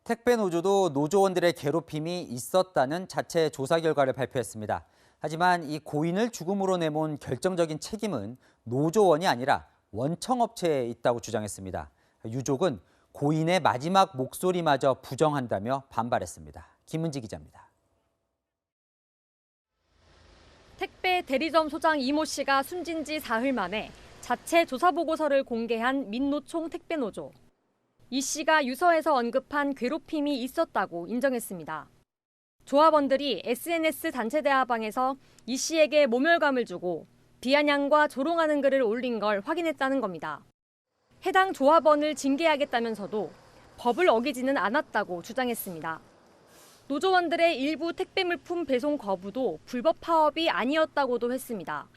택배 노조도 노조원들의 괴롭힘이 있었다는 자체 조사 결과를 발표했습니다. 하지만 이 고인을 죽음으로 내몬 결정적인 책임은 노조원이 아니라 원청업체에 있다고 주장했습니다. 유족은 고인의 마지막 목소리마저 부정한다며 반발했습니다. 김은지 기자입니다. 택배 대리점 소장 이모 씨가 숨진 지 사흘 만에 자체 조사 보고서를 공개한 민노총 택배노조. 이 씨가 유서에서 언급한 괴롭힘이 있었다고 인정했습니다. 조합원들이 SNS 단체 대화방에서 이 씨에게 모멸감을 주고 비아냥과 조롱하는 글을 올린 걸 확인했다는 겁니다. 해당 조합원을 징계하겠다면서도 법을 어기지는 않았다고 주장했습니다. 노조원들의 일부 택배 물품 배송 거부도 불법 파업이 아니었다고도 했습니다.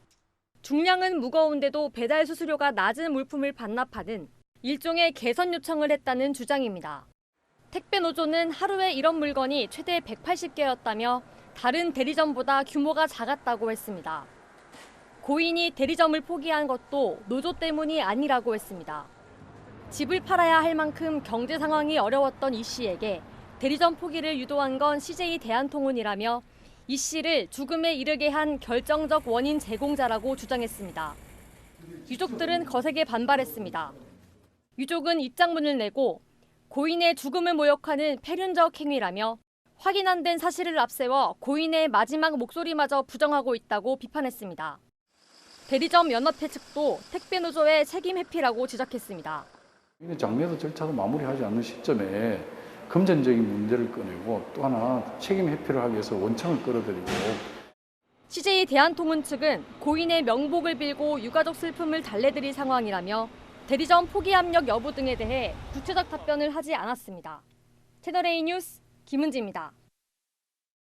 중량은 무거운데도 배달 수수료가 낮은 물품을 반납하는 일종의 개선 요청을 했다는 주장입니다. 택배 노조는 하루에 이런 물건이 최대 180개였다며 다른 대리점보다 규모가 작았다고 했습니다. 고인이 대리점을 포기한 것도 노조 때문이 아니라고 했습니다. 집을 팔아야 할 만큼 경제 상황이 어려웠던 이 씨에게 대리점 포기를 유도한 건 CJ 대한통운이라며 이 씨를 죽음에 이르게 한 결정적 원인 제공자라고 주장했습니다. 유족들은 거세게 반발했습니다. 유족은 입장문을 내고 고인의 죽음을 모욕하는 폐륜적 행위라며 확인 안 된 사실을 앞세워 고인의 마지막 목소리마저 부정하고 있다고 비판했습니다. 대리점 연합회 측도 택배 노조의 책임 회피라고 지적했습니다. 장매도 절차도 마무리하지 않는 시점에 금전적인 문제를 꺼내고 또 하나 책임 회피를 하기 위해서 원청을 끌어들이고 CJ 대한통운 측은 고인의 명복을 빌고 유가족 슬픔을 달래드릴 상황이라며 대리점 포기 압력 여부 등에 대해 구체적 답변을 하지 않았습니다. 채널A 뉴스 김은지입니다.